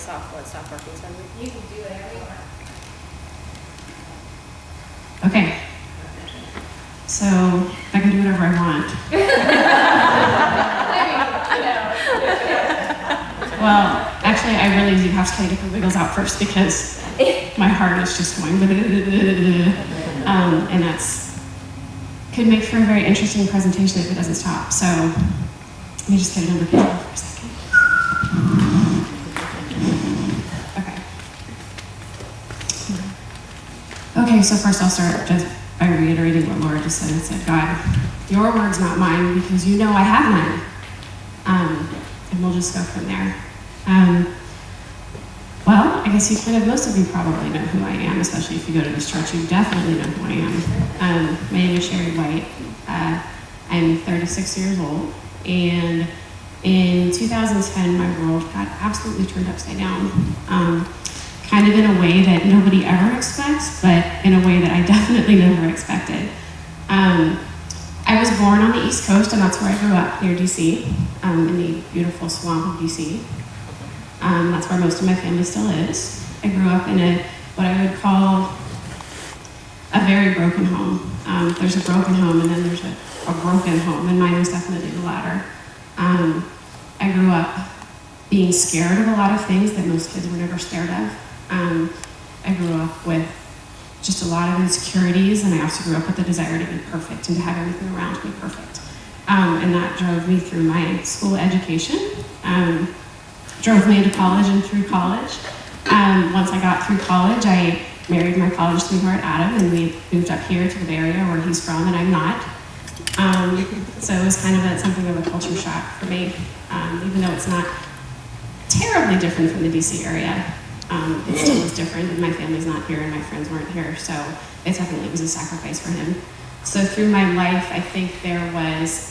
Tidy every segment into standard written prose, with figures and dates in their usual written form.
this off when it stopped working suddenly? You can do whatever you want. Okay. So I can do whatever I want. Well, actually, I really do have to take the wiggles out first because my heart is just going, and that's could make for a very interesting presentation if it doesn't stop. So let me just get it under control for a second. Okay, so first I'll start just by reiterating what Laura just said and said, God, your word's not mine because you know I have none. And we'll just go from there. Well, I guess most of you probably know who I am, especially if you go to this church, you definitely know who I am. My name is Wight. I'm 36 years old, and in 2010, my world got absolutely turned upside down. Kind of in a way that nobody ever expects, but in a way that I definitely never expected. I was born on the East Coast, and that's where I grew up, near DC, in the beautiful swamp of DC. That's where most of my family still is. I grew up in what I would call a very broken home. There's a broken home, and then there's a broken home, and mine was definitely the latter. I grew up being scared of a lot of things that most kids were never scared of. I grew up with just a lot of insecurities, and I also grew up with the desire to be perfect and to have everything around me perfect. And that drove me through my school education, drove me into college and through college. Once I got through college, I married my college sweetheart, Adam, and we moved up here to the Bay Area where he's from, and I'm not. So it was kind of something of a culture shock for me, even though it's not terribly different from the DC area. It still was different, and my family's not here, and my friends weren't here, so it definitely was a sacrifice for him. So through my life, I think there was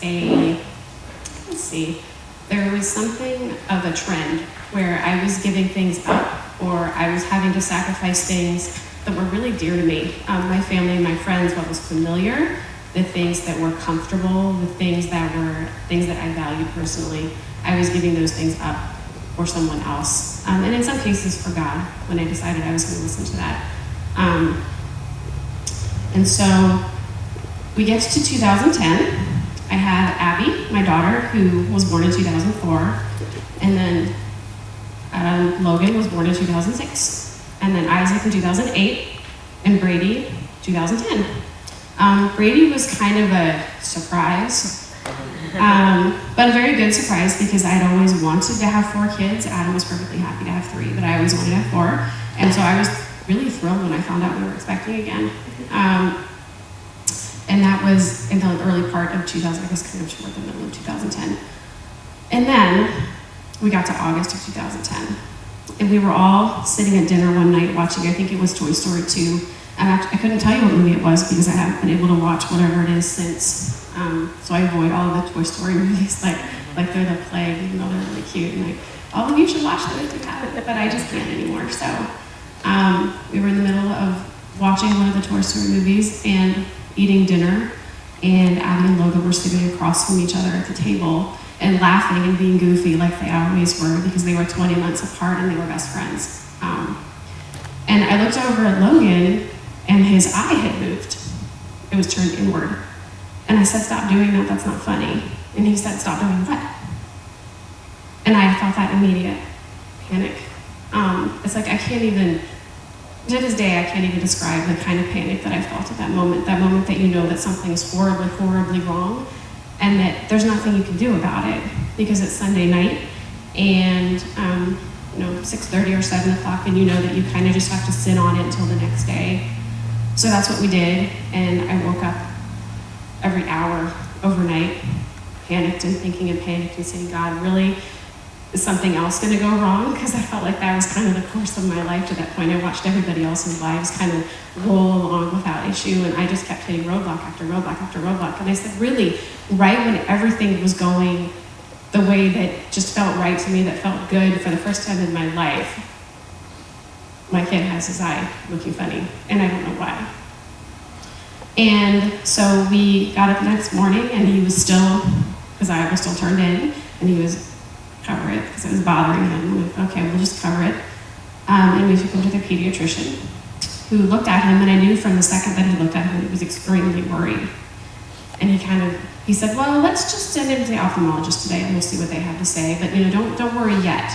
there was something of a trend where I was giving things up, or I was having to sacrifice things that were really dear to me. My family, my friends, what was familiar, the things that were comfortable, the things that I valued personally, I was giving those things up for someone else. And in some cases for God, when I decided I was going to listen to that. And so we get to 2010. I had Abby, my daughter, who was born in 2004. And then Logan was born in 2006. And then Isaac in 2008. And Brady, 2010. Brady was kind of a surprise. But a very good surprise because I'd always wanted to have 4 kids. Adam was perfectly happy to have 3, but I always wanted to have 4. And so I was really thrilled when I found out we were expecting again. And that was in the early part of 2000, I guess kind of toward the middle of 2010. And then we got to August of 2010. And we were all sitting at dinner one night watching, I think it was Toy Story 2. I couldn't tell you what movie it was because I haven't been able to watch whatever it is since. So I avoid all of the Toy Story movies like they're the plague, even though they're really cute. And all of you should watch them if you haven't, but I just can't anymore. So we were in the middle of watching one of the Toy Story movies and eating dinner, and Abby and Logan were sitting across from each other at the table and laughing and being goofy like they always were because they were 20 months apart and they were best friends. And I looked over at Logan, and his eye had moved. It was turned inward. And I said, "Stop doing that, that's not funny." And he said, "Stop doing what?" And I felt that immediate panic. It's like I can't even, to this day, I can't even describe the kind of panic that I felt at that moment that you know that something is horribly, horribly wrong, and that there's nothing you can do about it because it's Sunday night, and 6:30 or 7 o'clock, and you know that you kind of just have to sit on it until the next day. So that's what we did, and I woke up every hour overnight, panicked and thinking and panicked and saying, "God, really? Is something else going to go wrong?" Because I felt like that was kind of the course of my life to that point. I watched everybody else's lives kind of roll along without issue, and I just kept hitting roadblock after roadblock after roadblock. And I said, really, right when everything was going the way that just felt right to me, that felt good for the first time in my life, my kid has his eye looking funny, and I don't know why. And so we got up the next morning, and he was still, his eye was still turned in, and he was cover it because it was bothering him. I'm like, okay, we'll just cover it. And we took him to the pediatrician, who looked at him, and I knew from the second that he looked at him, he was extremely worried. And he said, well, let's just send him to the ophthalmologist today, and we'll see what they have to say. But don't worry yet.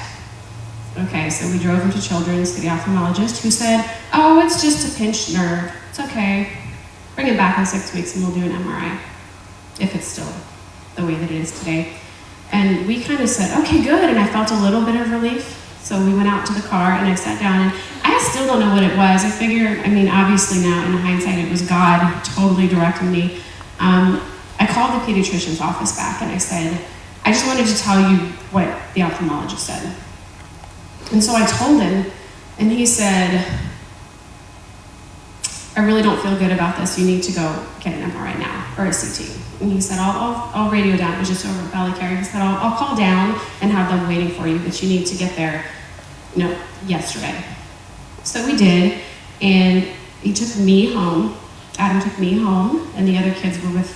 Okay, so we drove him to Children's, to the ophthalmologist, who said, oh, it's just a pinched nerve. It's okay. Bring him back in 6 weeks, and we'll do an MRI, if it's still the way that it is today. And we kind of said, okay, good, and I felt a little bit of relief. So we went out to the car, and I sat down, and I still don't know what it was. I figure, obviously now, in hindsight, it was God totally directing me. I called the pediatrician's office back, and I said, I just wanted to tell you what the ophthalmologist said. And so I told him, and he said, I really don't feel good about this. You need to go get an MRI now, or a CT. And he said, I'll radio down. It was just over at Valley Care. He said, I'll call down and have them waiting for you, but you need to get there, yesterday. So we did, and he took me home. Adam took me home, and the other kids were with,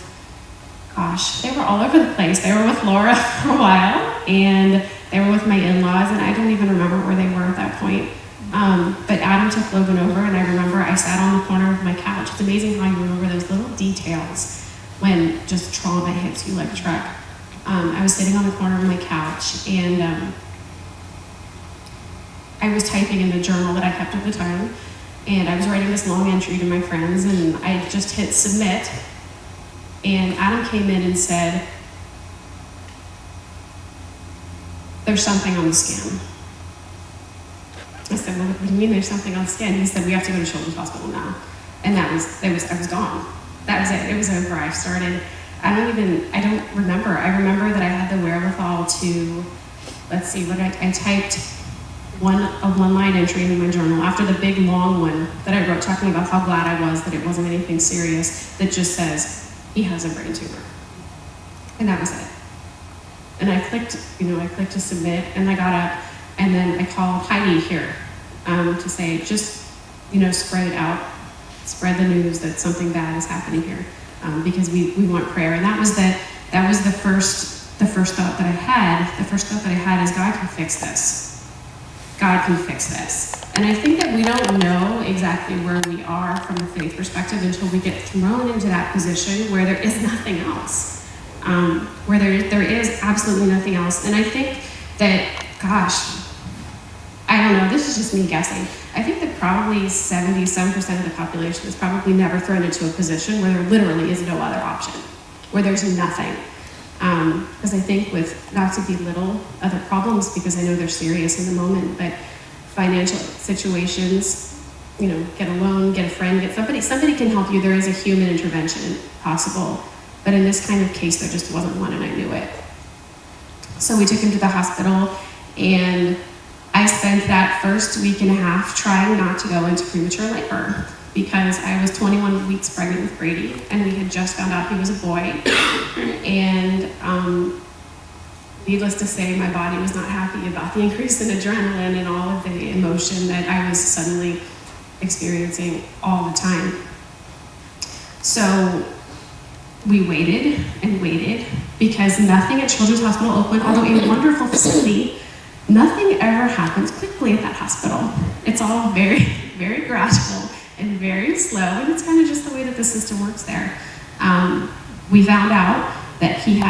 they were all over the place. They were with Laura for a while, and they were with my in-laws, and I don't even remember where they were at that point. But Adam took Logan over, and I remember I sat on the corner of my couch. It's amazing how you remember those little details when just trauma hits you like a truck. I was sitting on the corner of my couch, and I was typing in the journal that I kept at the time, and I was writing this long entry to my friends, and I just hit submit, and Adam came in and said, there's something on the scan. I said, well, what do you mean there's something on the scan? He said, we have to go to Children's Hospital now. And I was gone. That was it. It was over. I don't remember. I remember that I had the wherewithal to, I typed a one-line entry in my journal after the big long one that I wrote talking about how glad I was that it wasn't anything serious, that just says, he has a brain tumor. And that was it. And I clicked to submit, and I got up, and then I called Heidi here to say, just, spread it out, spread the news that something bad is happening here, because we want prayer. And that was the first thought that I had. The first thought that I had is, God can fix this. God can fix this. And I think that we don't know exactly where we are from a faith perspective until we get thrown into that position where there is nothing else, where there is absolutely nothing else. And I think that, I don't know, this is just me guessing. I think that probably 70% of the population is probably never thrown into a position where there literally is no other option, where there's nothing. Because I think not to belittle other problems, because I know they're serious in the moment, but financial situations, get a loan, get a friend, get somebody can help you. There is a human intervention possible. But in this kind of case, there just wasn't one, and I knew it. So we took him to the hospital, and I spent that first week and a half trying not to go into premature labor, because I was 21 weeks pregnant with Brady, and we had just found out he was a boy. And needless to say, my body was not happy about the increase in adrenaline and all of the emotion that I was suddenly experiencing all the time. So we waited and waited, because nothing at Children's Hospital Oakland, although a wonderful facility, nothing ever happens quickly at that hospital. It's all very, very gradual and very slow, and it's kind of just the way that the system works there. We found out that he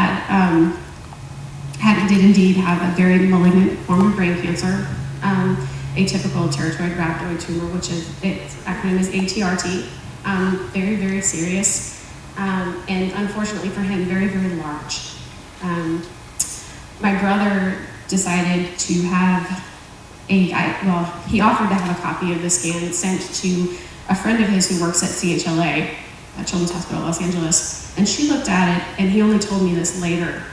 did indeed have a very malignant form of brain cancer, atypical teratoid rhabdoid tumor, which its acronym is ATRT. Very, very serious, and unfortunately for him, very, very large. My brother decided to have he offered to have a copy of the scan sent to a friend of his who works at CHLA, at Children's Hospital Los Angeles, and she looked at it, and he only told me this later.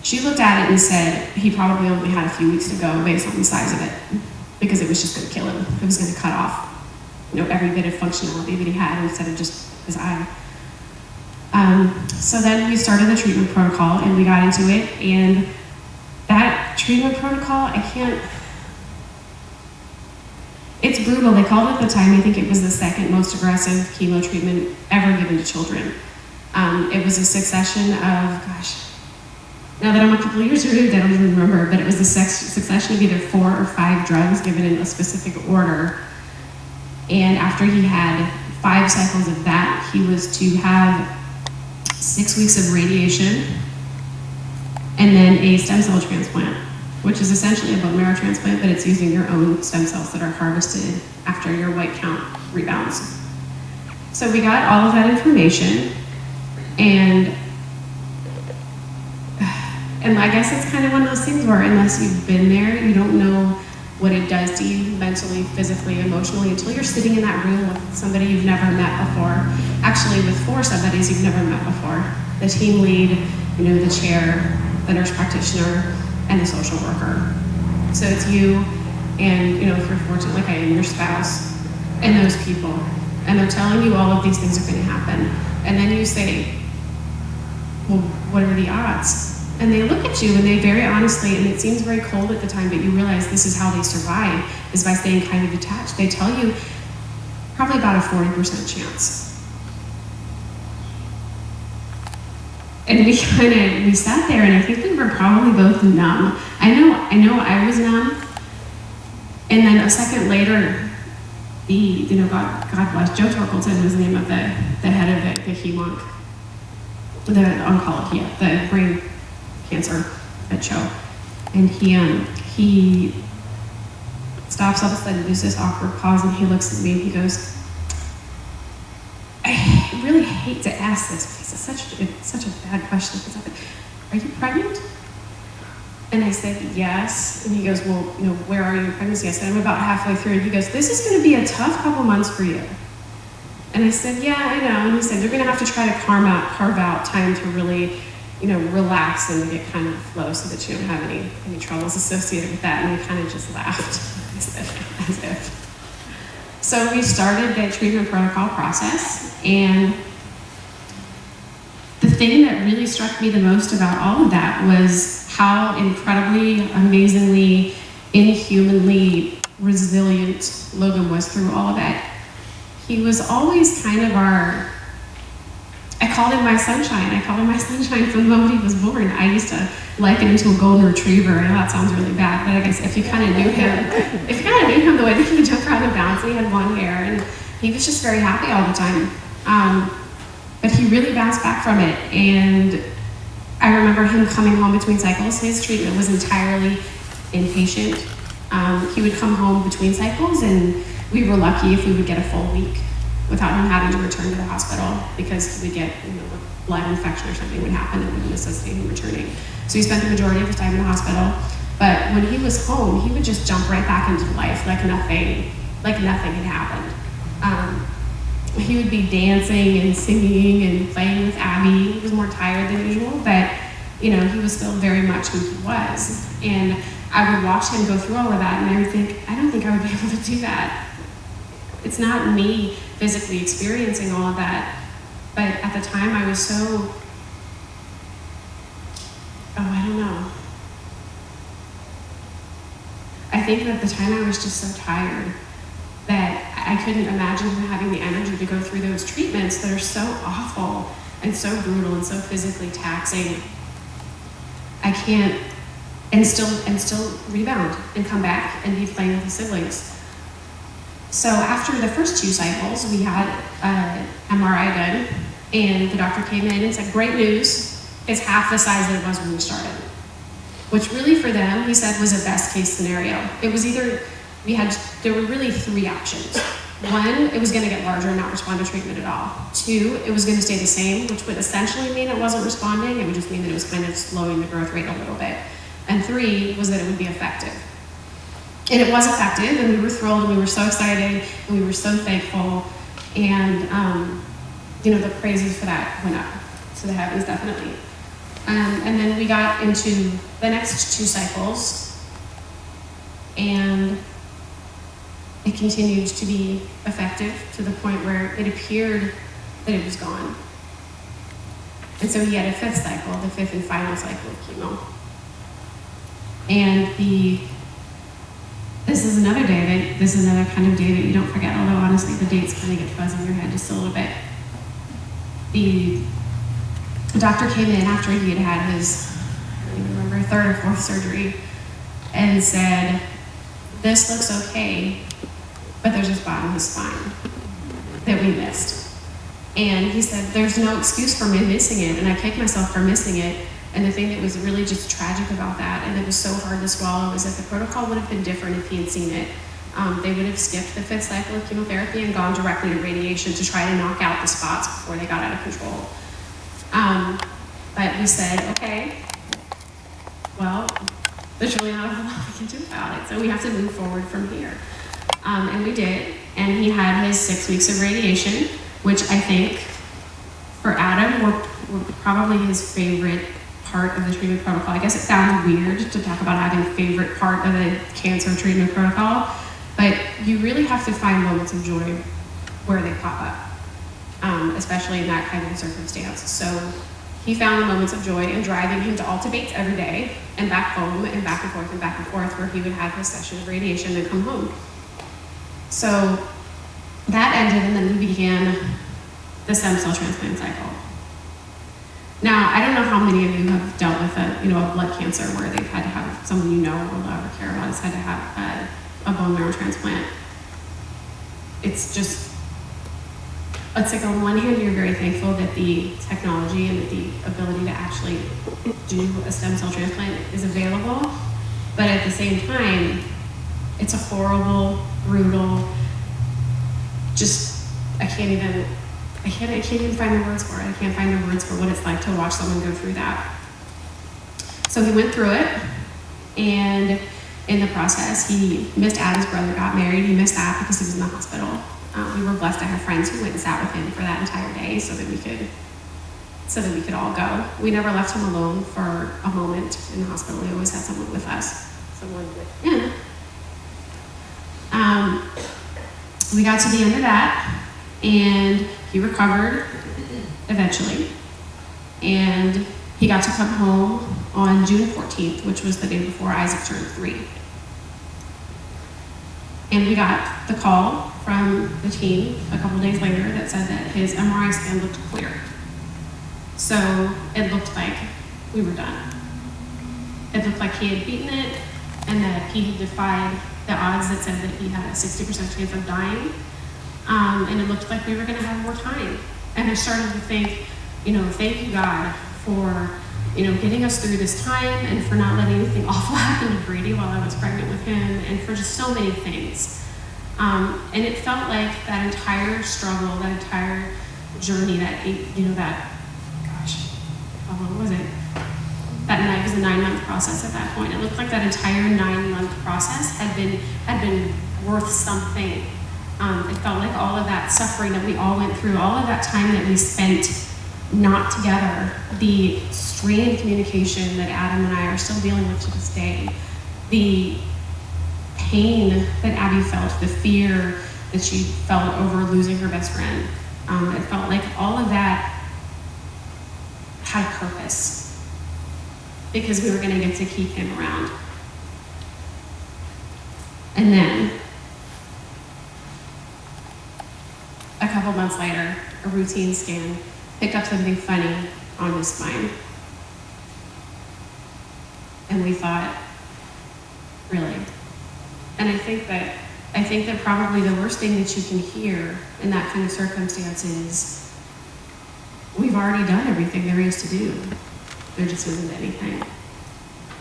She looked at it and said he probably only had a few weeks to go based on the size of it, because it was just going to kill him. It was going to cut off, every bit of functionality that he had instead of just his eye. So then we started the treatment protocol, and we got into it, and that treatment protocol, it's brutal. They called it at the time, I think it was the second most aggressive chemo treatment ever given to children. It was a succession of, Now that I'm a couple of years removed, I don't even remember, but it was a succession of either 4 or 5 drugs given in a specific order. And after he had 5 cycles of that, he was to have 6 weeks of radiation and then a stem cell transplant, which is essentially a bone marrow transplant, but it's using your own stem cells that are harvested after your white count rebounds. So we got all of that information, and I guess it's kind of one of those things where unless you've been there, you don't know what it does to you mentally, physically, emotionally, until you're sitting in that room with somebody you've never met before. Actually, with 4 somebodies you've never met before. The team lead, the chair, the nurse practitioner, and the social worker. So it's you and, if you're fortunate like I am, your spouse, and those people. And they're telling you all of these things are going to happen. And then you say, well, what are the odds? And they look at you and they very honestly, and it seems very cold at the time, but you realize this is how they survive, is by staying kind of detached. They tell you probably about a 40% chance. And we sat there, and I think we were probably both numb. I know I was numb. And then a second later, God bless, Joe Torkelson was the name of the head of the HEMONC, the oncology, the brain cancer at CHO. And he stops all of a sudden, there's this awkward pause, and he looks at me and he goes, I really hate to ask this because it's such a bad question. Are you pregnant? And I said, yes. And he goes, well, where are you in pregnancy? I said, I'm about halfway through. And he goes, this is going to be a tough couple months for you. And I said, yeah, I know. And he said, you're going to have to try to carve out time to really, relax and get kind of flow so that you don't have any troubles associated with that. And he kind of just laughed as if. So we started the treatment protocol process, and the thing that really struck me the most about all of that was how incredibly, amazingly, inhumanly resilient Logan was through all of that. He was always kind of I called him my sunshine. I called him my sunshine from the moment he was born. I used to liken him to a golden retriever. I know that sounds really bad, but I guess if you kind of knew him the way that he would jump around and bounce, he had long hair, and he was just very happy all the time. But he really bounced back from it, and I remember him coming home between cycles. His treatment was entirely inpatient. He would come home between cycles, and we were lucky if we would get a full week without him having to return to the hospital, because he would get, a blood infection or something would happen that would necessitate him returning. So he spent the majority of his time in the hospital. But when he was home, he would just jump right back into life like nothing had happened. He would be dancing and singing and playing with Abby. He was more tired than usual, but he was still very much who he was. And I would watch him go through all of that, and I would think, I don't think I would be able to do that. It's not me physically experiencing all of that, but at the time I was so, I don't know. I think at the time I was just so tired that I couldn't imagine him having the energy to go through those treatments that are so awful and so brutal and so physically taxing. I can't, and still rebound and come back and be playing with his siblings. So after the first 2 cycles, we had an MRI done, and the doctor came in and said, great news, it's half the size that it was when we started. Which really for them, he said, was a best case scenario. It was either, there were really 3 options. 1, it was gonna get larger and not respond to treatment at all. 2, it was gonna stay the same, which would essentially mean it wasn't responding. It would just mean that it was kind of slowing the growth rate a little bit. And 3 was that it would be effective. And it was effective, and we were thrilled, and we were so excited, and we were so thankful, and the praises for that went up to the heavens, definitely. And then we got into the next 2 cycles, and it continued to be effective to the point where it appeared that it was gone. And so he had a 5th cycle, the 5th and final cycle of chemo. And this is another kind of day that you don't forget, although honestly the dates kind of get fuzzy in your head just a little bit. The doctor came in after he had had his don't even remember, third or fourth surgery, and said, this looks okay, but there's a spot in his spine that we missed. And he said, there's no excuse for me missing it, and I kicked myself for missing it. And the thing that was really just tragic about that, and it was so hard to swallow, was that the protocol would have been different if he had seen it. They would have skipped the 5th cycle of chemotherapy and gone directly to radiation to try to knock out the spots before they got out of control. But we said, okay, well, there's really not a whole lot we can do about it, so we have to move forward from here. And we did, and he had his 6 weeks of radiation, which I think for Adam were probably his favorite part of the treatment protocol. I guess it sounds weird to talk about having a favorite part of a cancer treatment protocol, but you really have to find moments of joy where they pop up, especially in that kind of circumstance. So he found the moments of joy in driving him to all debates every day and back home and back and forth and back and forth, where he would have his session of radiation and come home. So that ended, and then we began the stem cell transplant cycle. Now, I don't know how many of you have dealt with a blood cancer where they've had to have someone you know or love or care about has had to have a bone marrow transplant. It's like on one hand, you're very thankful that the technology and that the ability to actually do a stem cell transplant is available, but at the same time, it's a horrible, brutal, I can't even find the words for it. I can't find the words for what it's like to watch someone go through that. So he went through it, and in the process, he missed Adam's brother, got married. He missed that because he was in the hospital. We were blessed to have friends who went and sat with him for that entire day so that we could all go. We never left him alone for a moment in the hospital. We always had someone with us. We got to the end of that, and he recovered eventually, and he got to come home on June 14th, which was the day before Isaac turned 3. And we got the call from the team a couple days later that said that his MRI scan looked clear. So it looked like we were done. It looked like he had beaten it, and that he had defied the odds that said that he had a 60% chance of dying. And it looked like we were going to have more time. And I started to think, thank you, God, for, getting us through this time, and for not letting anything awful happen to Brady while I was pregnant with him, and for just so many things. And it felt like that entire struggle, that entire journey, how long was it? That night, it was a 9-month process at that point. It looked like that entire 9-month process had been worth something. It felt like all of that suffering that we all went through, all of that time that we spent not together, the strain in communication that Adam and I are still dealing with to this day, the pain that Abby felt, the fear that she felt over losing her best friend. It felt like all of that had a purpose, because we were going to get to keep him around. And then, a couple months later, a routine scan picked up something funny on his spine. And we thought, really? And I think that probably the worst thing that you can hear in that kind of circumstance is, we've already done everything there is to do. There just isn't anything.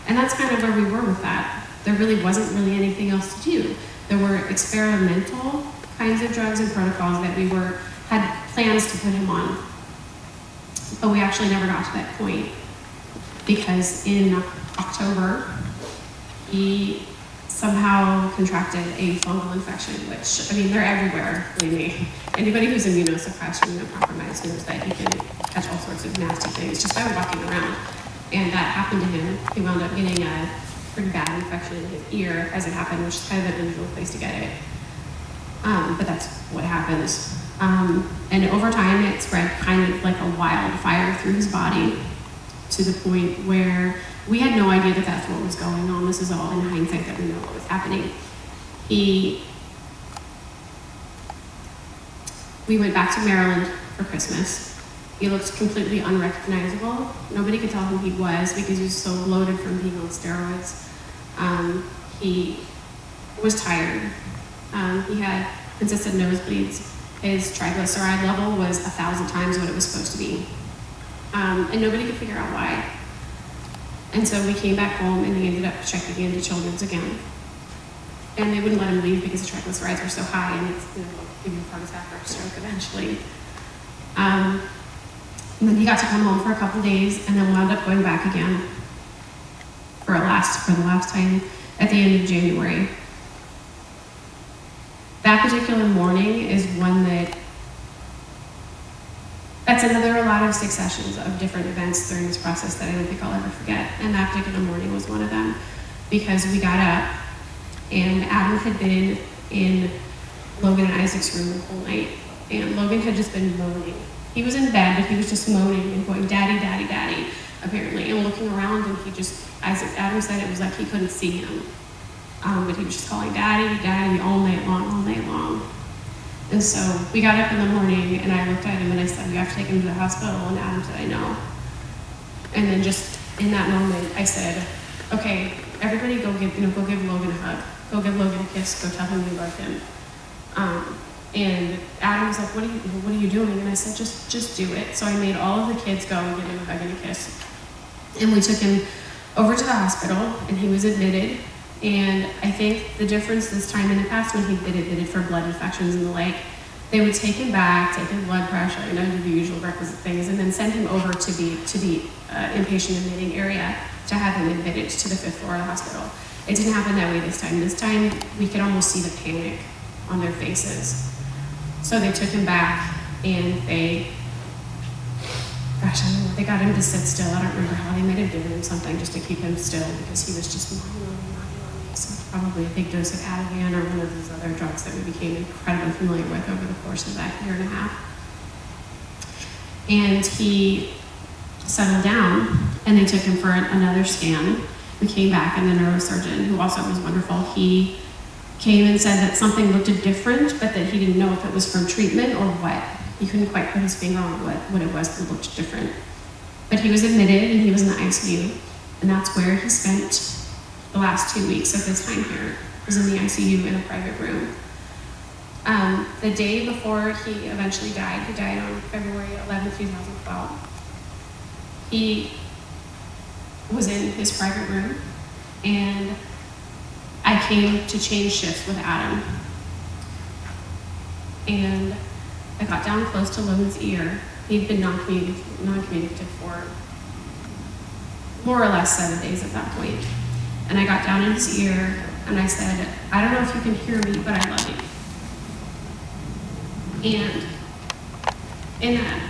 And that's kind of where we were with that. There really wasn't really anything else to do. There were experimental kinds of drugs and protocols that we had plans to put him on. But we actually never got to that point, because in October, he somehow contracted a fungal infection, which, they're everywhere, believe me. Anybody who's immunosuppressed or immunocompromised knows that he can catch all sorts of nasty things just by walking around. And that happened to him. He wound up getting a pretty bad infection in his ear as it happened, which is kind of an unusual place to get it. But that's what happens. And over time, it spread kind of like a wildfire through his body, to the point where we had no idea that that's what was going on. This is all in hindsight that we know what was happening. We went back to Maryland for Christmas, He looked completely unrecognizable. Nobody could tell who he was because he was so bloated from being on steroids. He was tired. He had consistent nosebleeds. His triglyceride level was 1,000 times what it was supposed to be. And nobody could figure out why. And so we came back home and he ended up checking into Children's again. And they wouldn't let him leave because the triglycerides were so high and it's going to give you a heart attack or a stroke eventually. And then he got to come home for a couple days and then wound up going back again for the last time at the end of January. That particular morning is one that's another a lot of successions of different events during this process that I don't think I'll ever forget. And that particular morning was one of them because we got up and Adam had been in Logan and Isaac's room the whole night. And Logan had just been moaning. He was in bed, but he was just moaning and going, "Daddy, Daddy, Daddy," apparently. And looking around, and Adam said it was like he couldn't see him. But he was just calling, "Daddy, Daddy," all night long, all night long. And so we got up in the morning, and I looked at him and I said, "You have to take him to the hospital." And Adam said, "I know." And then just in that moment, I said, "Okay, everybody go give Logan a hug. Go give Logan a kiss. Go tell him you love him." And Adam was like, what are you doing? And I said, just do it. So I made all of the kids go and give him a hug and a kiss. And we took him over to the hospital, and he was admitted. And I think the difference this time, in the past when he'd been admitted for blood infections and the like, they would take him back, take his blood pressure, do the usual requisite things, and then send him over to the inpatient admitting area to have him admitted to the 5th floor of the hospital. It didn't happen that way this time. This time, we could almost see the panic on their faces. So they took him back, and they got him to sit still. I don't remember how. They might have given him something just to keep him still because he was just moaning. So probably a big dose of Ativan or one of those other drugs that we became incredibly familiar with over the course of that year and a half. And he settled down, and they took him for another scan. We came back, and the neurosurgeon, who also was wonderful, he came and said that something looked different, but that he didn't know if it was from treatment or what. He couldn't quite put his finger on what it was that looked different. But he was admitted, and he was in the ICU, and that's where he spent the last 2 weeks of his time here. He was in the ICU in a private room. The day before he eventually died, he died on February 11, 2012. He was in his private room, and I came to change shifts with Adam. And I got down close to Logan's ear. He'd been non-communicative for more or less 7 days at that point. And I got down in his ear, and I said, "I don't know if you can hear me, but I love you." And in that,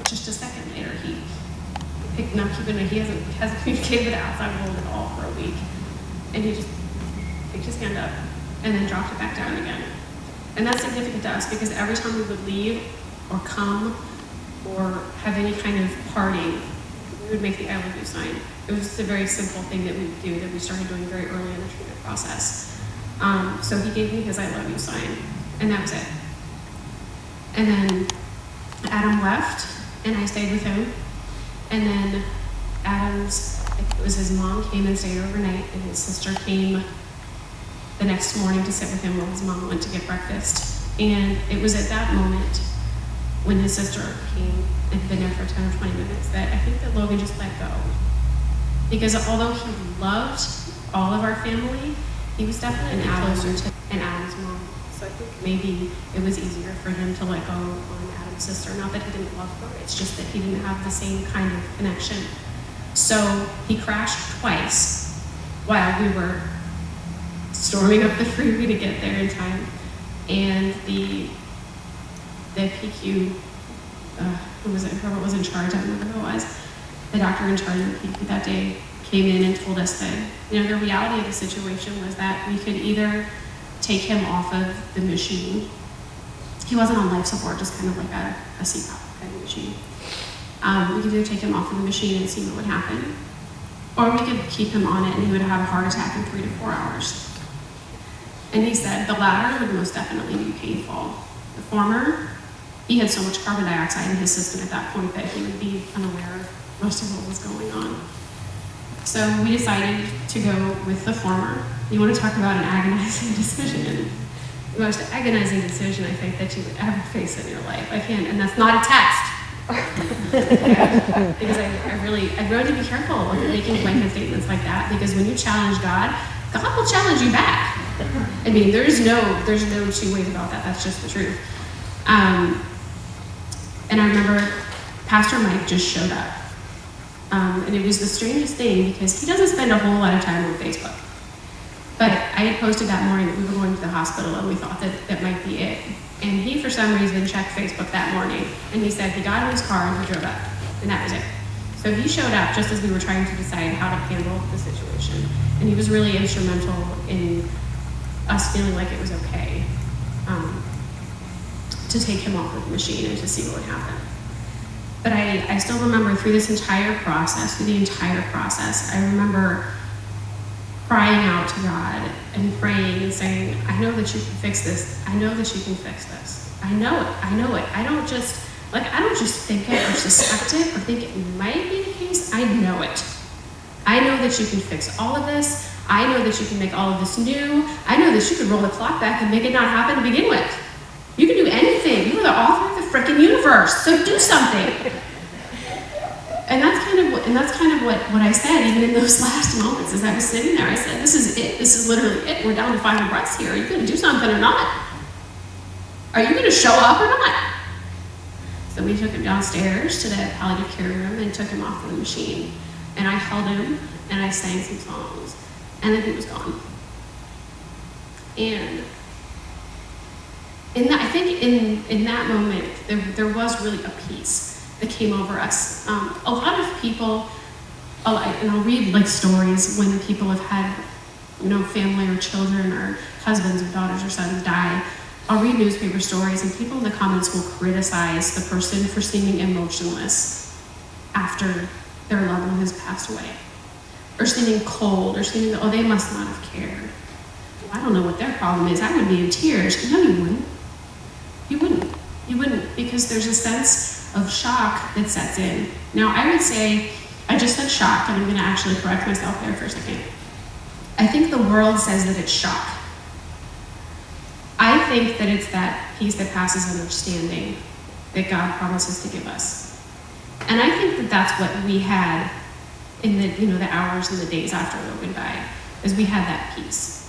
just a second later, he hasn't communicated with the outside world at all for a week. And he just picked his hand up and then dropped it back down again. And that's significant to us because every time we would leave or come or have any kind of party, we would make the "I love you" sign. It was just a very simple thing that we would do that we started doing very early in the treatment process. So he gave me his "I love you" sign, and that was it. And then Adam left, and I stayed with him. And then it was his mom came and stayed overnight, and his sister came the next morning to sit with him while his mom went to get breakfast. And it was at that moment when his sister came and had been there for 10 or 20 minutes that I think that Logan just let go. Because although he loved all of our family, he was definitely closer to Adam's mom. So I think maybe it was easier for him to let go on Adam's sister. Not that he didn't love her, it's just that he didn't have the same kind of connection. So he crashed twice while we were storming up the freeway to get there in time. And the PQ, who was it? Whoever was in charge, I don't remember who it was. The doctor in charge of the PQ that day came in and told us that, the reality of the situation was that we could either take him off of the machine. He wasn't on life support, just kind of like a CPAP kind of machine. We could either take him off of the machine and see what would happen, or we could keep him on it and he would have a heart attack in 3 to 4 hours. And he said the latter would most definitely be painful. The former he had so much carbon dioxide in his system at that point that he would be unaware of most of what was going on. So we decided to go with the former. You want to talk about an agonizing decision? The most agonizing decision I think that you would ever face in your life. I can't, and that's not a test. Because I really to be careful with making blanket statements like that, because when you challenge God, God will challenge you back. I mean, there's no two ways about that. That's just the truth. And I remember Pastor Mike just showed up. And it was the strangest thing because he doesn't spend a whole lot of time on Facebook. But I had posted that morning that we were going to the hospital and we thought that that might be it. And he, for some reason, checked Facebook that morning and he said he got in his car and he drove up. And that was it. So he showed up just as we were trying to decide how to handle the situation. And he was really instrumental in us feeling like it was okay to take him off of the machine and to see what would happen. But I still remember through the entire process, I remember crying out to God and praying and saying, I know that you can fix this. I know that you can fix this. I know it. I don't just think it or suspect it or think it might be the case. I know it. I know that you can fix all of this. I know that you can make all of this new. I know that you could roll the clock back and make it not happen to begin with. You can do anything. You are the author of the freaking universe, so do something. And that's kind of what I said, even in those last moments as I was sitting there. I said, this is it. This is literally it. We're down to final breaths here. Are you going to do something or not? Are you going to show up or not? So we took him downstairs to the palliative care room and took him off of the machine. And I held him and I sang some songs. And then he was gone. And I think in that moment, there was really a peace that came over us. A lot of people, and I'll read like stories when people have had, family or children or husbands or daughters or sons die. I'll read newspaper stories and people in the comments will criticize the person for seeming emotionless after their loved one has passed away. Or seeming cold, or seeming, they must not have cared. Well, I don't know what their problem is. I would be in tears. No, you wouldn't. You wouldn't, because there's a sense of shock that sets in. Now, I would say, I just said shock, and I'm going to actually correct myself there for a second. I think the world says that it's shock. I think that it's that peace that passes understanding that God promises to give us. And I think that that's what we had in the hours and the days after Logan died, is we had that peace.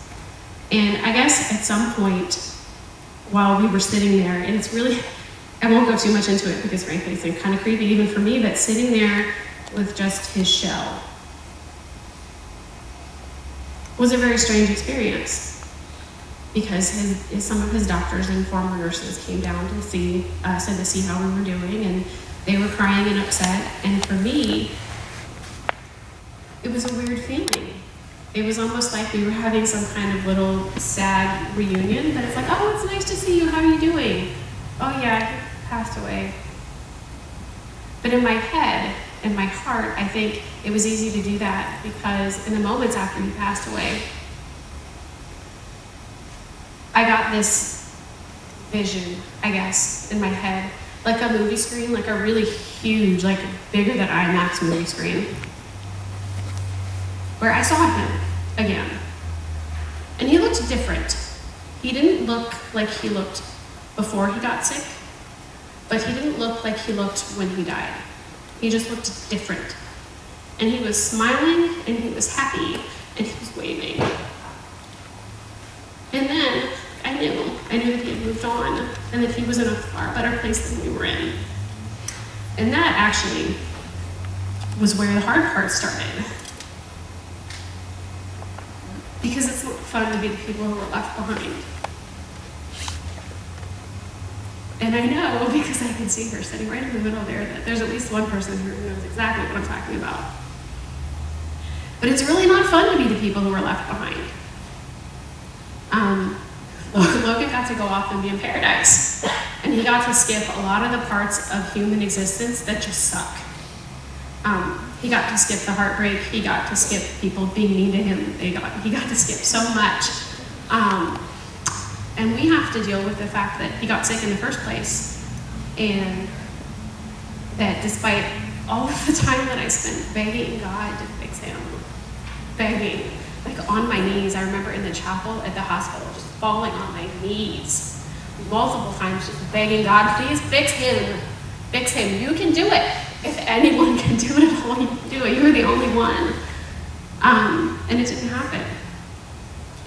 And I guess at some point, while we were sitting there, and it's really, I won't go too much into it because frankly it's kind of creepy even for me, but sitting there with just his shell was a very strange experience because some of his doctors and former nurses came down to see us and to see how we were doing, and they were crying and upset, and for me, it was a weird feeling. It was almost like we were having some kind of little sad reunion, but it's like, oh, it's nice to see you, how are you doing? Oh yeah, he passed away. But in my head, in my heart, I think it was easy to do that because in the moments after he passed away, I got this vision, I guess, in my head, like a movie screen, like a really huge, like bigger than IMAX movie screen, where I saw him again. And he looked different. He didn't look like he looked before he got sick, but he didn't look like he looked when he died. He just looked different. And he was smiling, and he was happy, and he was waving. And then I knew that he had moved on, and that he was in a far better place than we were in. And that actually was where the hard part started. Because it's not fun to be the people who are left behind. And I know, because I can see her sitting right in the middle there, that there's at least one person who knows exactly what I'm talking about. But it's really not fun to be the people who are left behind. Logan got to go off and be in paradise. And he got to skip a lot of the parts of human existence that just suck. He got to skip the heartbreak. He got to skip people being mean to him. He got to skip so much. And we have to deal with the fact that he got sick in the first place. And that despite all of the time that I spent begging God to fix him, begging, like on my knees. I remember in the chapel at the hospital, just falling on my knees multiple times, just begging God, please fix him. Fix him. You can do it. If anyone can do it at all, you can do it. You're the only one. And it didn't happen.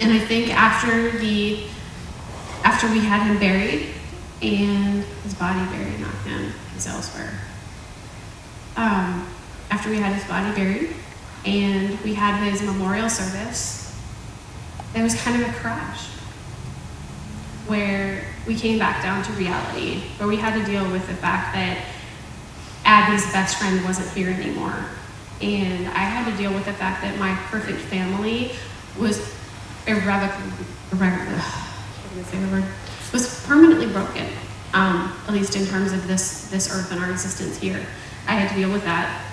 And I think after we had him buried, and his body buried, not him, he's elsewhere. After we had his body buried, and we had his memorial service, there was kind of a crash where we came back down to reality, where we had to deal with the fact that Abby's best friend wasn't here anymore. And I had to deal with the fact that my perfect family was was permanently broken, at least in terms of this earth and our existence here. I had to deal with that.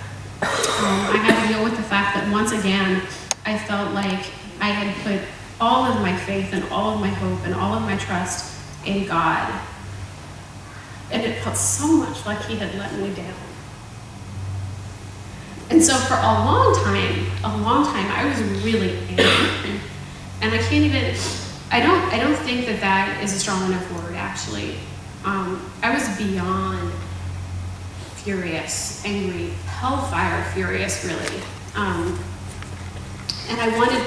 I had to deal with the fact that once again, I felt like I had put all of my faith and all of my hope and all of my trust in God. And it felt so much like he had let me down. And so for a long time, I was really angry. And I don't think that is a strong enough word, actually. I was beyond furious, angry, hellfire furious, really. And I wanted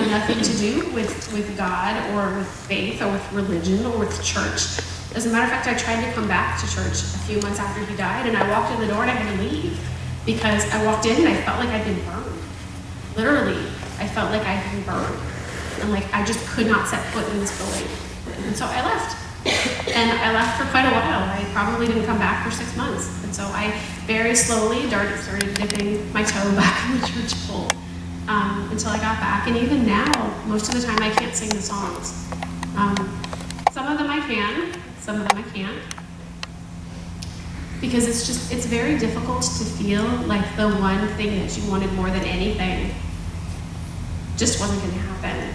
nothing to do with God or with faith or with religion or with church. As a matter of fact, I tried to come back to church a few months after he died, and I walked in the door and I had to leave because I walked in and I felt like I'd been burned. Literally, I felt like I'd been burned. And like I just could not set foot in this building. And so I left. And I left for quite a while. I probably didn't come back for 6 months. And so I very slowly started dipping my toe back in the church pool until I got back. And even now, most of the time I can't sing the songs. Some of them I can, some of them I can't. Because it's very difficult to feel like the one thing that you wanted more than anything just wasn't going to happen.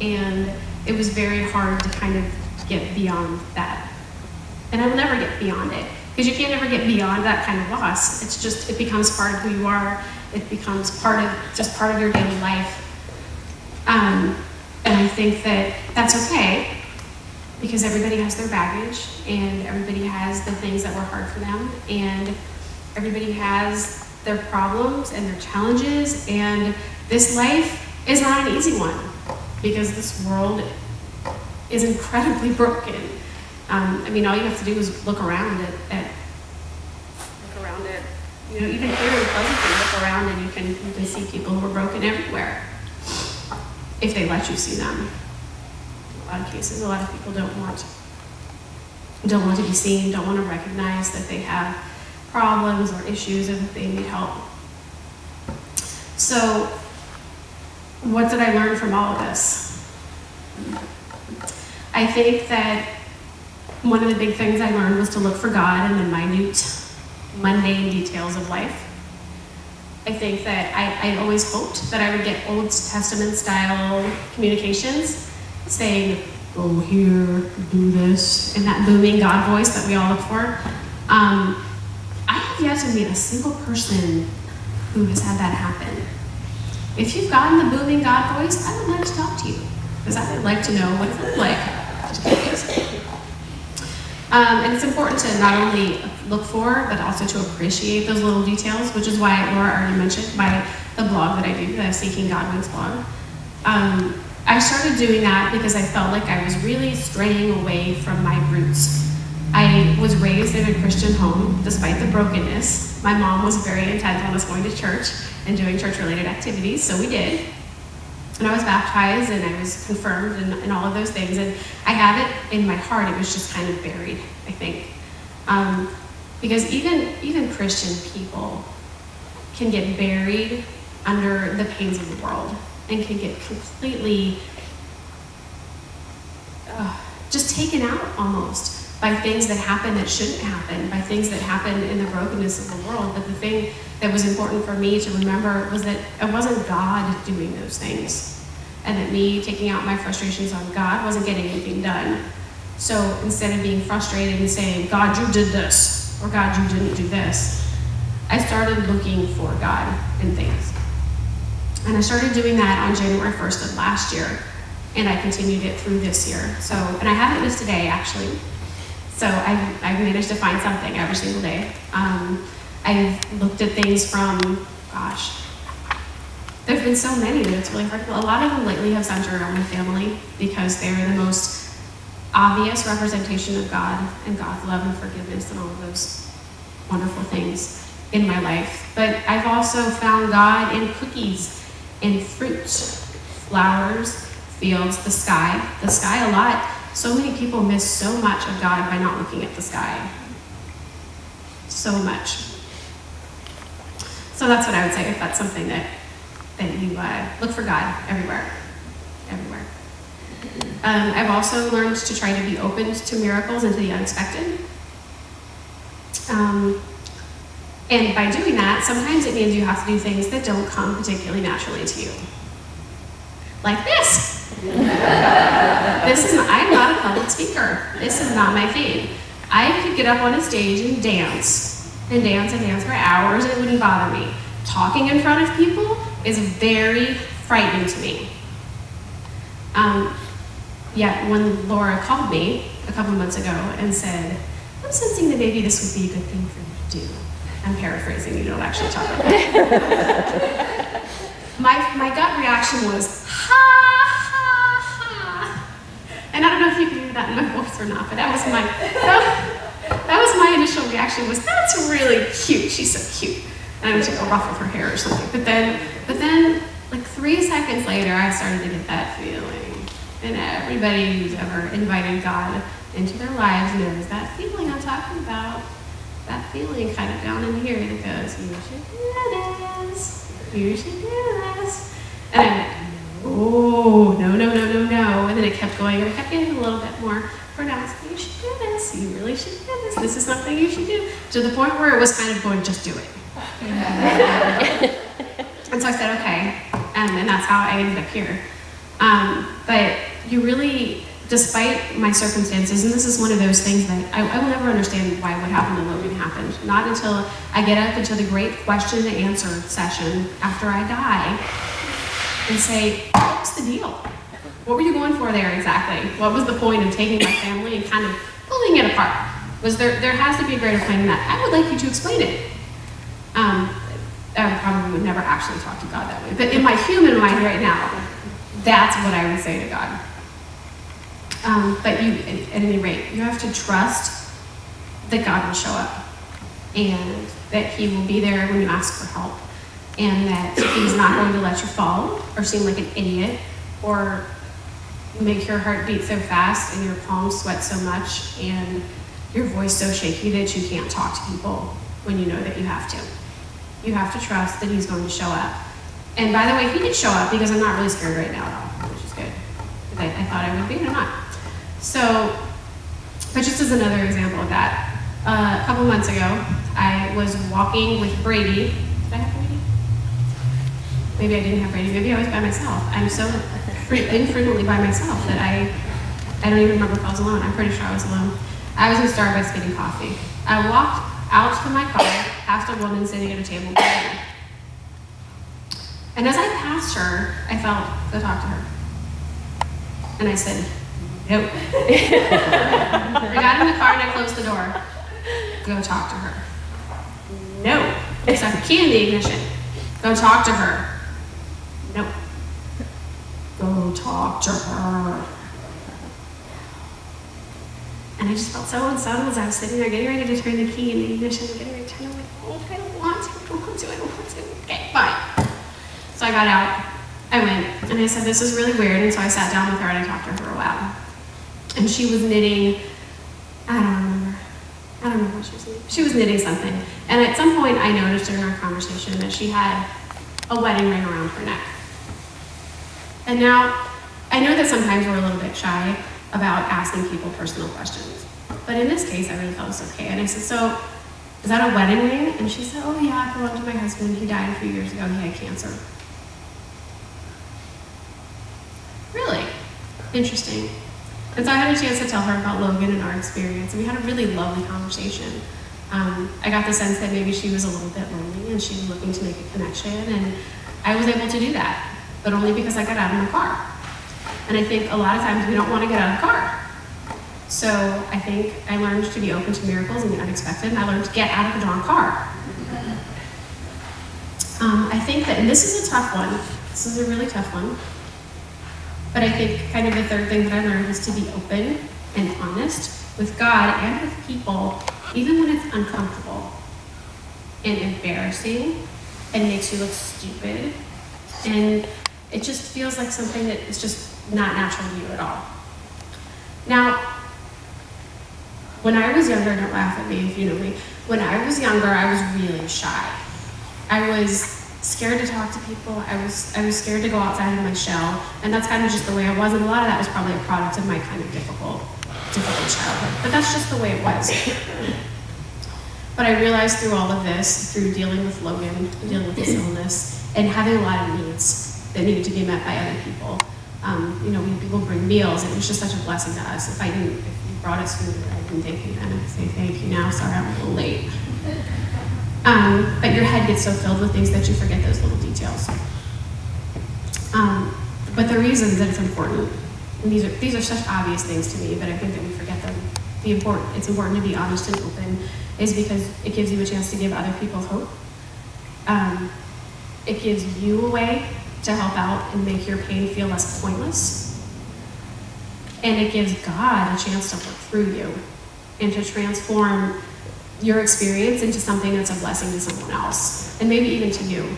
And it was very hard to kind of get beyond that. And I will never get beyond it, because you can't ever get beyond that kind of loss. It becomes part of who you are. It becomes part of your daily life. And I think that that's okay, because everybody has their baggage, and everybody has the things that were hard for them, and everybody has their problems and their challenges, and this life is not an easy one, because this world is incredibly broken. All you have to do is look around at even here in Pleasanton, look around and you can see people who are broken everywhere, if they let you see them. In a lot of cases, a lot of people don't want to be seen, don't want to recognize that they have problems or issues and that they need help. So, what did I learn from all of this? I think that one of the big things I learned was to look for God in the minute, mundane details of life. I think that I always hoped that I would get Old Testament style communications saying, go here, do this, in that booming God voice that we all look for. I have yet to meet a single person who has had that happen. If you've gotten the booming God voice, I would like to talk to you, because I would like to know what it looked like. Just curious. And it's important to not only look for, but also to appreciate those little details, which is why Laura already mentioned the blog that I do, the Seeking God Wins blog. I started doing that because I felt like I was really straying away from my roots. I was raised in a Christian home, despite the brokenness. My mom was very intent on us going to church and doing church-related activities, so we did. And I was baptized and I was confirmed and all of those things. And I have it in my heart, it was just kind of buried, I think. Because even Christian people can get buried under the pains of the world and can get completely just taken out almost by things that happen that shouldn't happen, by things that happen in the brokenness of the world. But the thing that was important for me to remember was that it wasn't God doing those things, and that me taking out my frustrations on God wasn't getting anything done. So instead of being frustrated and saying, God, you did this, or God, you didn't do this, I started looking for God in things. And I started doing that on January 1st of last year, and I continued it through this year. So, and I haven't missed a day, actually. So I've managed to find something every single day. I've looked at things from, there's been so many that it's really hard to. A lot of them lately have centered around my family because they're the most obvious representation of God and God's love and forgiveness and all of those wonderful things in my life. But I've also found God in cookies, in fruit, flowers, fields, the sky a lot. So many people miss so much of God by not looking at the sky. So much. So that's what I would say if that's something that you look for God everywhere. I've also learned to try to be open to miracles and to the unexpected. And by doing that, sometimes it means you have to do things that don't come particularly naturally to you. Like this. I'm not a public speaker. This is not my thing. I could get up on a stage and dance for hours and it wouldn't bother me. Talking in front of people is very frightening to me. Yet when Laura called me a couple months ago and said, I'm sensing that maybe this would be a good thing for you to do. I'm paraphrasing, you don't actually talk about that. my gut reaction was, ha, ha, ha. And I don't know if you can hear that in my voice or not, but that was my initial reaction was, that's really cute, she's so cute. And I was to go ruffle her hair or something. But then, like 3 seconds later, I started to get that feeling. And everybody who's ever invited God into their lives knows that feeling I'm talking about. That feeling kind of down in here that goes, you should do this, you should do this. And I went, oh, no. And then it kept going, and it kept getting a little bit more pronounced. You should do this, you really should do this. This is something you should do. To the point where it was kind of going, just do it. And so I said, okay. And that's how I ended up here. But you really, despite my circumstances, and this is one of those things that I will never understand why what happened to Logan happened. Not until I get up into the great question and answer session after I die and say, what was the deal? What were you going for there exactly? What was the point of taking my family and kind of pulling it apart? Was there has to be a greater plan than that. I would like you to explain it. I probably would never actually talk to God that way. But in my human mind right now, that's what I would say to God. But you, at any rate, you have to trust that God will show up and that He will be there when you ask for help and that He's not going to let you fall or seem like an idiot or make your heart beat so fast and your palms sweat so much and your voice so shaky that you can't talk to people when you know that you have to. You have to trust that He's going to show up. And by the way, He did show up because I'm not really scared right now at all, which is good. Because I thought I would be, and I'm not. So, but just as another example of that, a couple months ago, I was walking with Brady. Did I have Brady? Maybe I didn't have Brady. Maybe I was by myself. I'm so infrequently by myself that I don't even remember if I was alone. I'm pretty sure I was alone. I was in Starbucks getting coffee. I walked out to my car, past a woman sitting at a table. And as I passed her, I felt, go talk to her. And I said, no. I got in the car and I closed the door. Go talk to her. No. I stuck the key in the ignition. Go talk to her. No. Go talk to her. And I just felt so unsettled as I was sitting there getting ready to turn the key in the ignition, getting ready to turn it. I'm like, oh, I don't want to. Okay, fine. So I got out, I went, and I said, this is really weird, and so I sat down with her and I talked to her for a while. And she was knitting, I don't remember what she was knitting. She was knitting something. And at some point I noticed during our conversation that she had a wedding ring around her neck. And now, I know that sometimes we're a little bit shy about asking people personal questions. But in this case, I really felt it was okay. And I said, so, is that a wedding ring? And she said, oh yeah, it belonged to my husband. He died a few years ago. He had cancer. Really? Interesting. And so I had a chance to tell her about Logan and our experience, and we had a really lovely conversation. I got the sense that maybe she was a little bit lonely and she was looking to make a connection, and I was able to do that, but only because I got out of my car. And I think a lot of times we don't want to get out of the car. So I think I learned to be open to miracles and the unexpected, and I learned to get out of the darn car. I think that, and this is a tough one, this is a really tough one, but I think kind of the third thing that I learned is to be open and honest with God and with people, even when it's uncomfortable and embarrassing and makes you look stupid, and it just feels like something that is just not natural to you at all. Now, when I was younger, don't laugh at me if you know me, when I was younger, I was really shy. I was scared to talk to people. I was scared to go outside of my shell, and that's kind of just the way I was, and a lot of that was probably a product of my kind of difficult childhood, but that's just the way it was. But I realized through all of this, through dealing with Logan, dealing with his illness, and having a lot of needs that needed to be met by other people, when people bring meals, it was just such a blessing to us. If you brought us food, I didn't thank you then, I say thank you now, sorry I'm a little late. But your head gets so filled with things that you forget those little details. But the reasons that it's important, and these are such obvious things to me, but I think that we forget them. It's important to be honest and open, is because it gives you a chance to give other people hope. It gives you a way to help out and make your pain feel less pointless. And it gives God a chance to work through you and to transform your experience into something that's a blessing to someone else, and maybe even to you.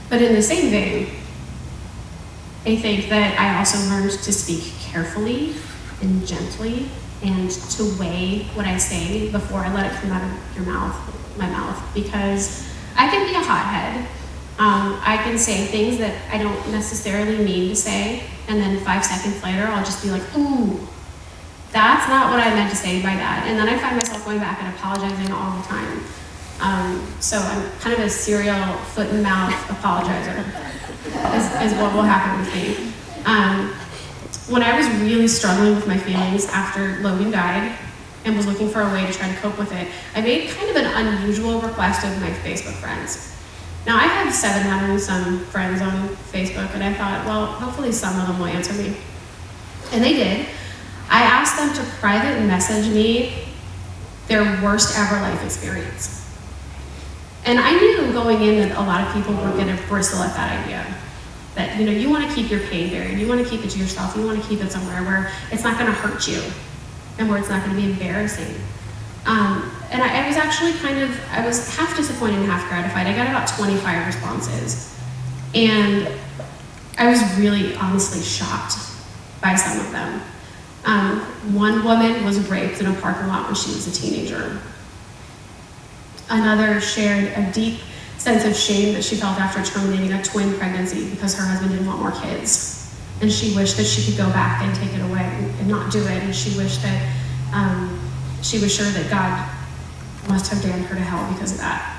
But in the same vein, I think that I also learned to speak carefully and gently, and to weigh what I say before I let it come out of my mouth, because I can be a hothead. I can say things that I don't necessarily mean to say, and then 5 seconds later, I'll just be like, ooh, that's not what I meant to say by that. And then I find myself going back and apologizing all the time. So I'm kind of a serial foot and mouth apologizer, is what will happen with me. When I was really struggling with my feelings after Logan died and was looking for a way to try to cope with it, I made kind of an unusual request of my Facebook friends. Now, I have 700 and some friends on Facebook, and I thought, well, hopefully some of them will answer me. And they did. I asked them to private message me their worst ever life experience. And I knew going in that a lot of people were going to bristle at that idea. That, you want to keep your pain buried, you want to keep it to yourself, you want to keep it somewhere where it's not going to hurt you and where it's not going to be embarrassing. And I was actually I was half disappointed and half gratified. I got about 25 responses. And I was really honestly shocked by some of them. One woman was raped in a parking lot when she was a teenager. Another shared a deep sense of shame that she felt after terminating a twin pregnancy because her husband didn't want more kids. And she wished that she could go back and take it away and not do it. And she wished that she was sure that God must have damned her to hell because of that.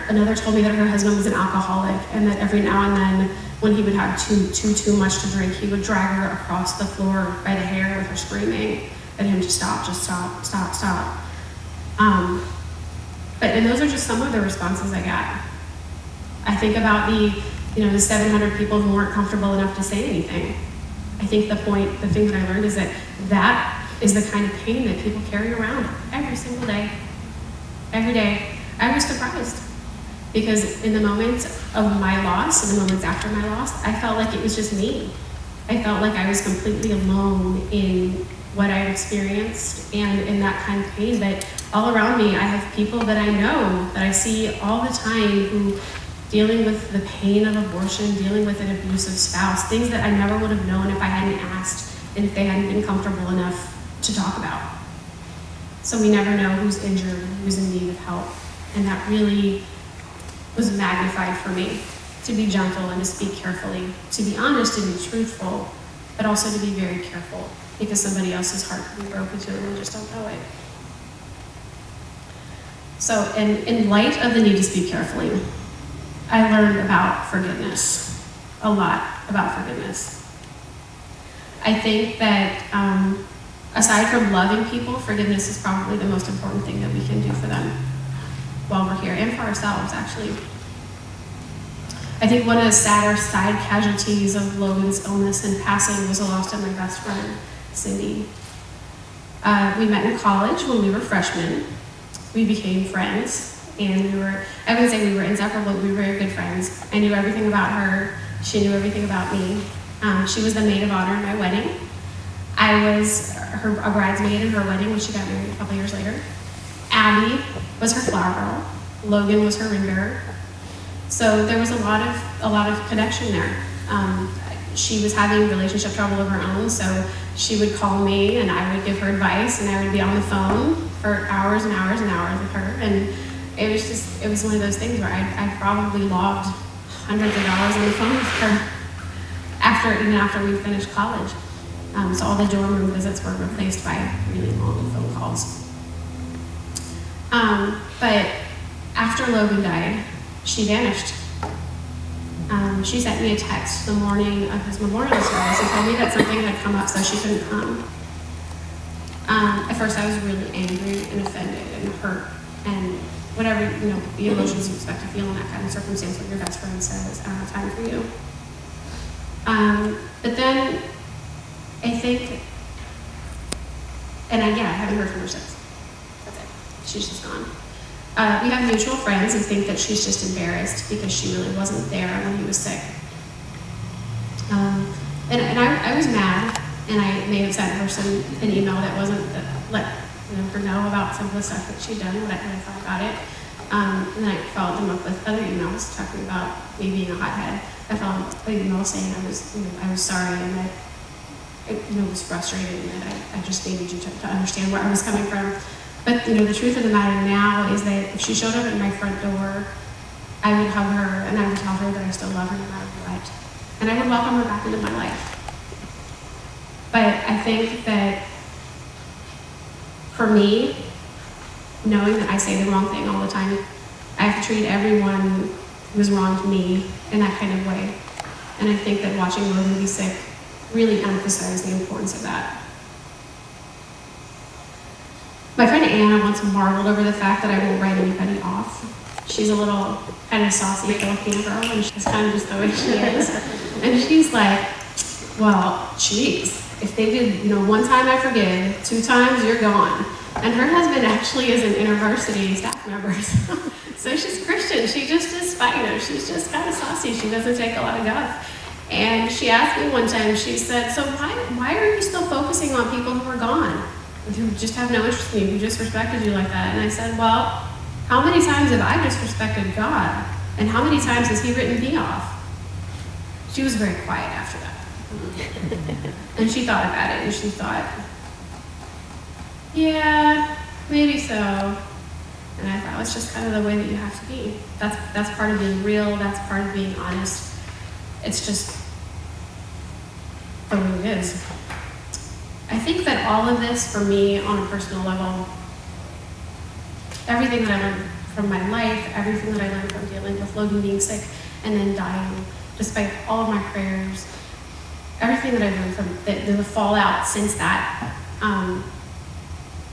Another told me that her husband was an alcoholic, and that every now and then when he would have too much to drink, he would drag her across the floor by the hair with her screaming at him to stop, just stop, stop, stop. And those are just some of the responses I got. I think about the 700 people who weren't comfortable enough to say anything. I think the thing that I learned is that is the kind of pain that people carry around every single day, every day. I was surprised because in the moments of my loss, in the moments after my loss, I felt like it was just me. I felt like I was completely alone in what I experienced and in that kind of pain. But all around me, I have people that I know, that I see all the time, who dealing with the pain of abortion, dealing with an abusive spouse, things that I never would have known if I hadn't asked and if they hadn't been comfortable enough to talk about. So we never know who's injured, who's in need of help. And that really was magnified for me, to be gentle and to speak carefully, to be honest and be truthful, but also to be very careful because somebody else's heart can be broken too and we just don't know it. So in light of the need to speak carefully, I learned about forgiveness. a lot about forgiveness. I think that aside from loving people, forgiveness is probably the most important thing that we can do for them while we're here, and for ourselves, actually. I think one of the sadder side casualties of Logan's illness and passing was the loss of my best friend, Cindy. We met in college when we were freshmen. We became friends, and I wouldn't say we were inseparable, but we were very good friends. I knew everything about her. She knew everything about me. She was the maid of honor in my wedding. I was a bridesmaid in her wedding when she got married a couple years later. Abby was her flower girl. Logan was her ring bearer. So there was a lot of connection there. She was having relationship trouble of her own, so she would call me and I would give her advice, and I would be on the phone for hours and hours and hours with her. And it was one of those things where I probably logged hundreds of hours on the phone with her even after we finished college. So all the dorm room visits were replaced by really long phone calls. But after Logan died, she vanished. She sent me a text the morning of his memorial service and told me that something had come up so she couldn't come. At first I was really angry and offended and hurt and whatever, the emotions you expect to feel in that kind of circumstance when your best friend says, I don't have time for you. But then I think, I haven't heard from her since. That's it. She's just gone. We have mutual friends who think that she's just embarrassed because she really wasn't there when he was sick. And I was mad, and I may have sent her an email that wasn't let her know about some of the stuff that she'd done, what I thought about it. And then I followed them up with other emails talking about me being a hothead. I followed up an email saying I was sorry and that I was frustrated and that I just needed you to understand where I was coming from. But the truth of the matter now is that if she showed up at my front door, I would hug her and I would tell her that I still love her no matter what. And I would welcome her back into my life. But I think that for me, knowing that I say the wrong thing all the time, I have to treat everyone who has wronged me in that kind of way. And I think that watching Logan be sick really emphasized the importance of that. My friend Anna once marveled over the fact that I won't write anybody off. She's a little kind of saucy Filipino girl, and she's kind of just the way she is. And she's like, well, geez, if they did, one time I forgive, 2 times you're gone. And her husband actually is an InterVarsity staff member. So she's Christian. She just is fine. She's just kind of saucy. She doesn't take a lot of guff. And she asked me one time, she said, so why are you still focusing on people who are gone? Who just have no interest in you, who just respected you like that? And I said, well, how many times have I disrespected God? And how many times has he written me off? She was very quiet after that. And she thought about it, and she thought, yeah, maybe so. And I thought, it's just kind of the way that you have to be. That's part of being real, that's part of being honest. It's just the way it is. I think that all of this, for me, on a personal level, everything that I learned from my life, everything that I learned from dealing with Logan being sick and then dying, despite all of my prayers, everything that I've learned from the fallout since that,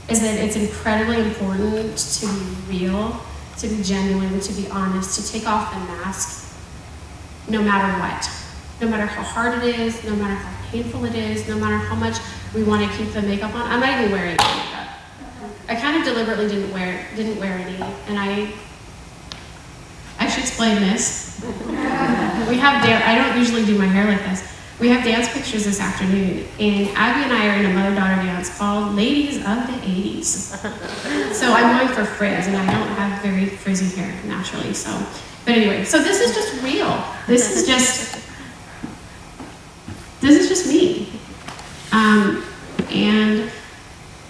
is that it's incredibly important to be real, to be genuine, to be honest, to take off the mask, no matter what. No matter how hard it is, no matter how painful it is, no matter how much we want to keep the makeup on. I'm not even wearing makeup. I kind of deliberately didn't wear any, and I should explain this. We have I don't usually do my hair like this. We have dance pictures this afternoon, and Abby and I are in a mother-daughter dance called Ladies of the 80s. So I'm going for frizz, and I don't have very frizzy hair naturally, so. But anyway, so this is just real. This is just me. And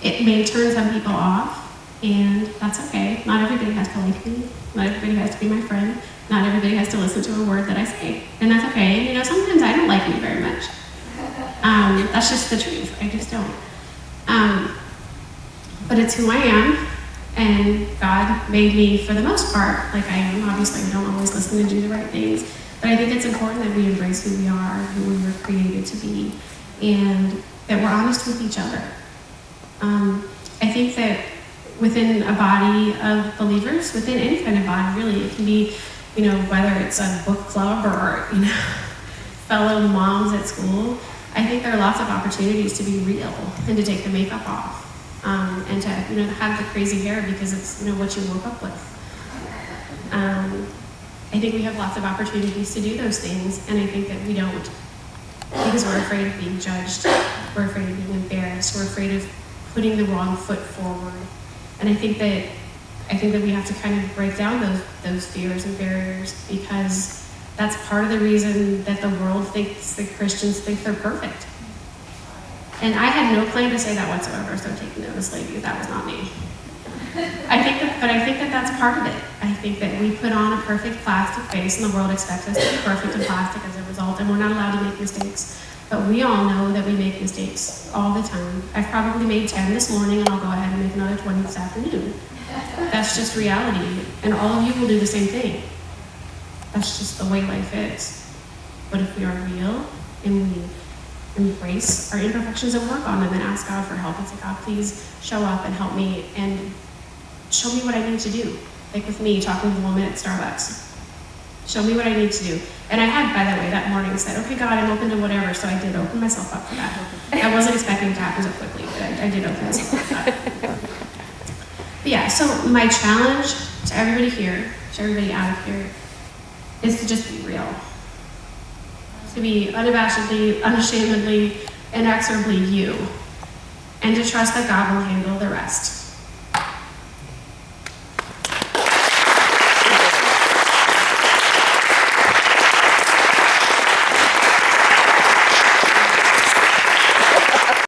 it may turn some people off, and that's okay. Not everybody has to like me. Not everybody has to be my friend. Not everybody has to listen to a word that I say, and that's okay. Sometimes I don't like you very much. That's just the truth. I just don't. But it's who I am, and God made me, for the most part, like I am. Obviously, I don't always listen and do the right things, But I think it's important that we embrace who we are, who we were created to be, and that we're honest with each other. I think that within a body of believers, within any kind of body, really, it can be, whether it's a book club or, fellow moms at school, I think there are lots of opportunities to be real and to take the makeup off, and to, have the crazy hair because it's, what you woke up with. I think we have lots of opportunities to do those things, and I think that we don't because we're afraid of being judged, we're afraid of being embarrassed, we're afraid of putting the wrong foot forward. And I think that we have to kind of break down those fears and barriers, because that's part of the reason that the world thinks that Christians think they're perfect. And I had no claim to say that whatsoever, so take notice, ladies, that was not me. I think that that's part of it. I think that we put on a perfect plastic face, and the world expects us to be perfect and plastic as a result, and we're not allowed to make mistakes. But we all know that we make mistakes all the time. I've probably made 10 this morning, and I'll go ahead and make another 20 this afternoon. That's just reality, and all of you will do the same thing. That's just the way life is. But if we are real, and we embrace our imperfections and work on them and ask God for help and say, God, please show up and help me and show me what I need to do. Like with me talking to the woman at Starbucks. Show me what I need to do. And I had, by the way, that morning said, okay, God, I'm open to whatever. So I did open myself up for that. I wasn't expecting it to happen so quickly, but I did open myself up for that. But yeah, so my challenge to everybody here, to everybody out of here, is to just be real. To be unabashedly, unashamedly, inexorably you. And to trust that God will handle the rest.